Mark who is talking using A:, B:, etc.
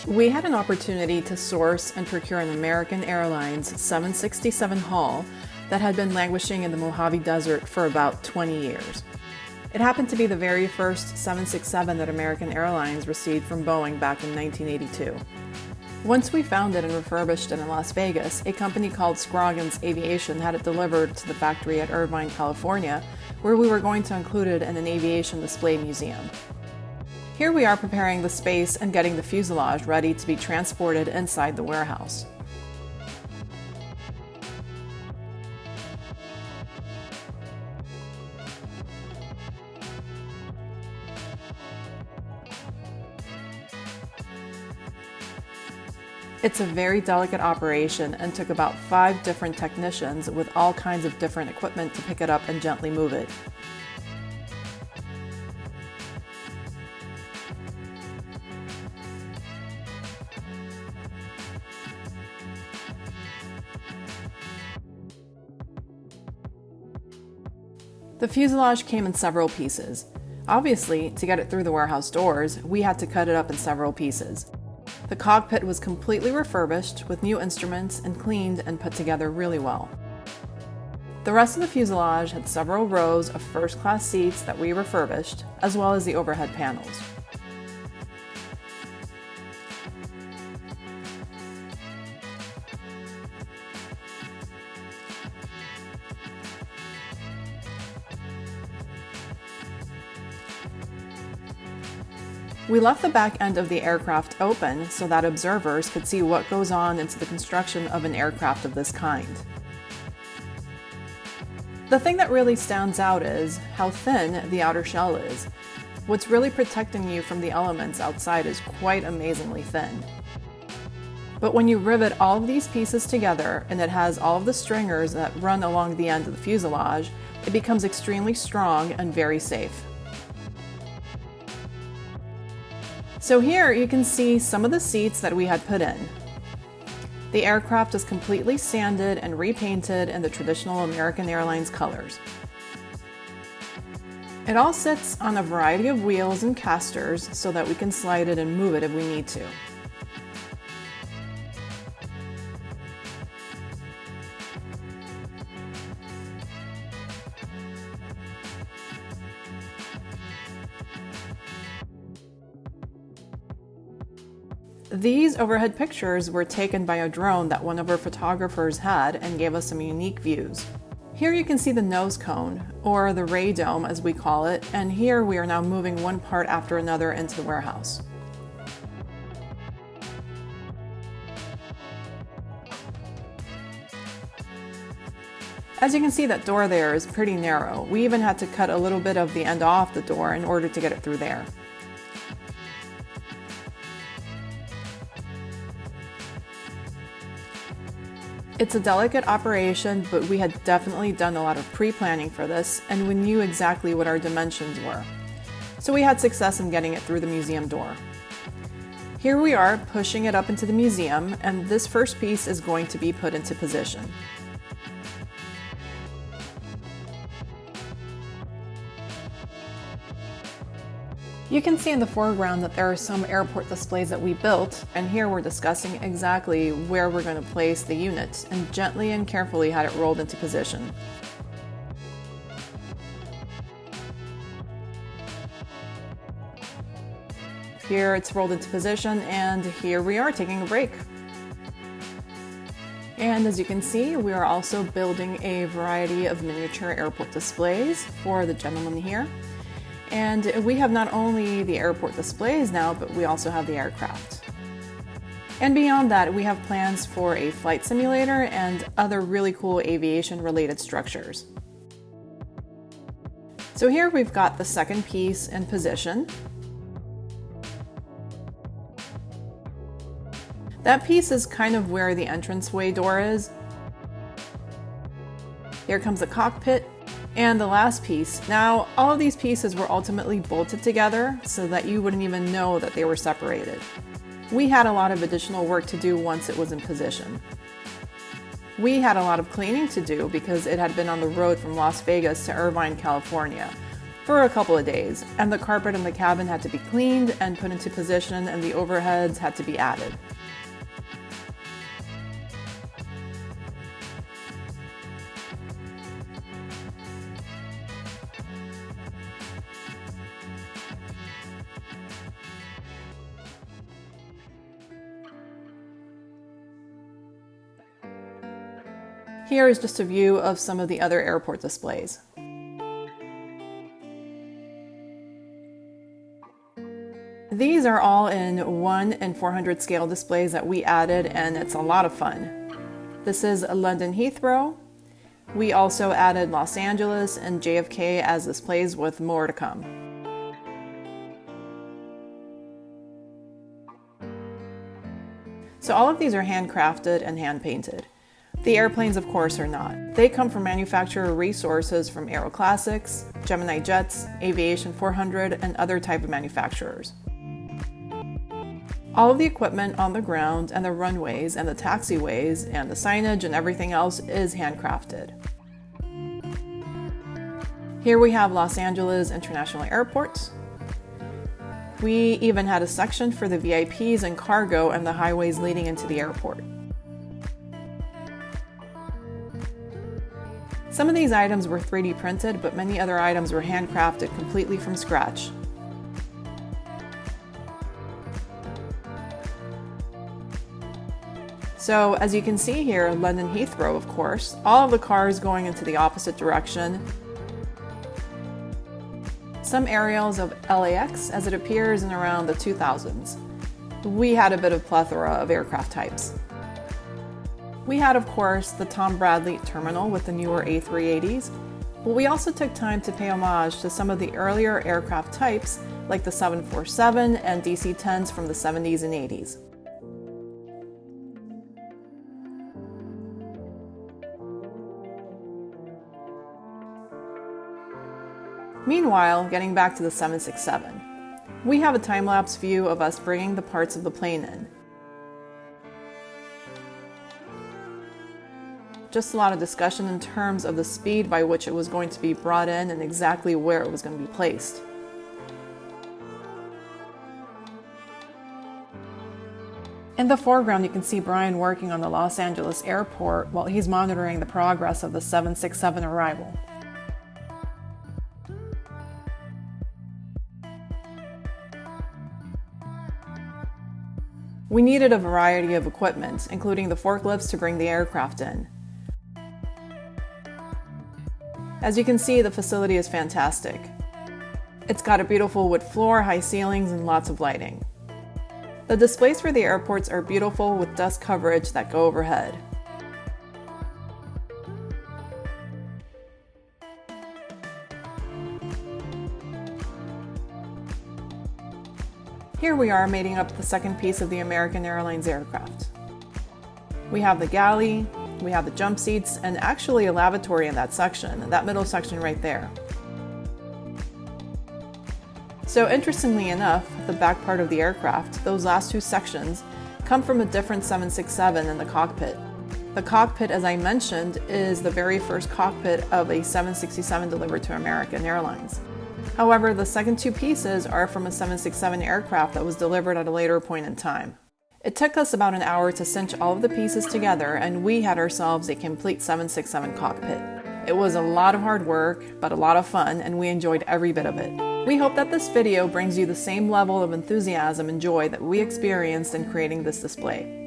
A: We had an opportunity to source and procure an American Airlines 767 hull that had been languishing in the Mohave Desert for about 20 years. It happened to be the very first 767 that American Airlines received from Boeing back in 1982. Once we found it and refurbished it in Las Vegas, a company called Scroggins Aviation had it delivered to the factory at Irvine, California, where we were going to include it in an aviation display museum. Here we are preparing the space and getting the fuselage ready to be transported inside the warehouse. It's a very delicate operation and took about 5 different technicians with all kinds of different equipment to pick it up and gently move it. The fuselage came in several pieces. Obviously, to get it through the warehouse doors, we had to cut it up in several pieces. The cockpit was completely refurbished with new instruments and cleaned and put together really well. The rest of the fuselage had several rows of first-class seats that we refurbished, as well as the overhead panels. We left the back end of the aircraft open so that observers could see what goes on into the construction of an aircraft of this kind. The thing that really stands out is how thin the outer shell is. What's really protecting you from the elements outside is quite amazingly thin. But when you rivet all of these pieces together, and it has all of the stringers that run along the end of the fuselage, it becomes extremely strong and very safe. So here you can see some of the seats that we had put in. The aircraft is completely sanded and repainted in the traditional American Airlines colors. It all sits on a variety of wheels and casters so that we can slide it and move it if we need to. These overhead pictures were taken by a drone that one of our photographers had and gave us some unique views. Here you can see the nose cone, or the ray dome as we call it, and here we are now moving one part after another into the warehouse. As you can see, that door there is pretty narrow. We even had to cut a little bit of the end off the door in order to get it through there. It's a delicate operation, but we had definitely done a lot of pre-planning for this, and we knew exactly what our dimensions were. So we had success in getting it through the museum door. Here we are pushing it up into the museum, and this first piece is going to be put into position. You can see in the foreground that there are some airport displays that we built, and here we're discussing exactly where we're going to place the unit and gently and carefully had it rolled into position. Here it's rolled into position, and here we are taking a break. And as you can see, we are also building a variety of miniature airport displays for the gentleman here. And we have not only the airport displays now, but we also have the aircraft. And beyond that, we have plans for a flight simulator and other really cool aviation-related structures. So here we've got the second piece in position. That piece is kind of where the entranceway door is. Here comes the cockpit. And the last piece. Now, all of these pieces were ultimately bolted together so that you wouldn't even know that they were separated. We had a lot of additional work to do once it was in position. We had a lot of cleaning to do because it had been on the road from Las Vegas to Irvine, California. for a couple of days, and the carpet in the cabin had to be cleaned and put into position, and the overheads had to be added. Here is just a view of some of the other airport displays. These are all in 1 in 400 scale displays that we added, and it's a lot of fun. This is London Heathrow. We also added Los Angeles and JFK as displays, with more to come. So all of these are handcrafted and hand-painted. The airplanes, of course, are not. They come from manufacturer resources from Aero Classics, Gemini Jets, Aviation 400, and other type of manufacturers. All of the equipment on the ground and the runways and the taxiways and the signage and everything else is handcrafted. Here we have Los Angeles International Airport. We even had a section for the VIPs and cargo and the highways leading into the airport. Some of these items were 3D printed, but many other items were handcrafted completely from scratch. So, as you can see here, London Heathrow, of course, all of the cars going into the opposite direction. Some aerials of LAX, as it appears in around the 2000s. We had a bit of plethora of aircraft types. We had, of course, the Tom Bradley terminal with the newer A380s, but we also took time to pay homage to some of the earlier aircraft types, like the 747 and DC-10s from the 70s and 80s. Meanwhile, getting back to the 767, we have a time-lapse view of us bringing the parts of the plane in. Just a lot of discussion in terms of the speed by which it was going to be brought in and exactly where it was going to be placed. In the foreground, you can see Brian working on the Los Angeles airport while he's monitoring the progress of the 767 arrival. We needed a variety of equipment, including the forklifts to bring the aircraft in. As you can see, the facility is fantastic. It's got a beautiful wood floor, high ceilings, and lots of lighting. The displays for the airports are beautiful with dust coverage that go overhead. Here we are mating up the second piece of the American Airlines aircraft. We have the galley, we have the jump seats, and actually a lavatory in that section, that middle section right there. So interestingly enough, the back part of the aircraft, those last two sections, come from a different 767 in the cockpit. The cockpit, as I mentioned, is the very first cockpit of a 767 delivered to American Airlines. However, the second two pieces are from a 767 aircraft that was delivered at a later point in time. It took us about an hour to cinch all of the pieces together, and we had ourselves a complete 767 cockpit. It was a lot of hard work, but a lot of fun, and we enjoyed every bit of it. We hope that this video brings you the same level of enthusiasm and joy that we experienced in creating this display.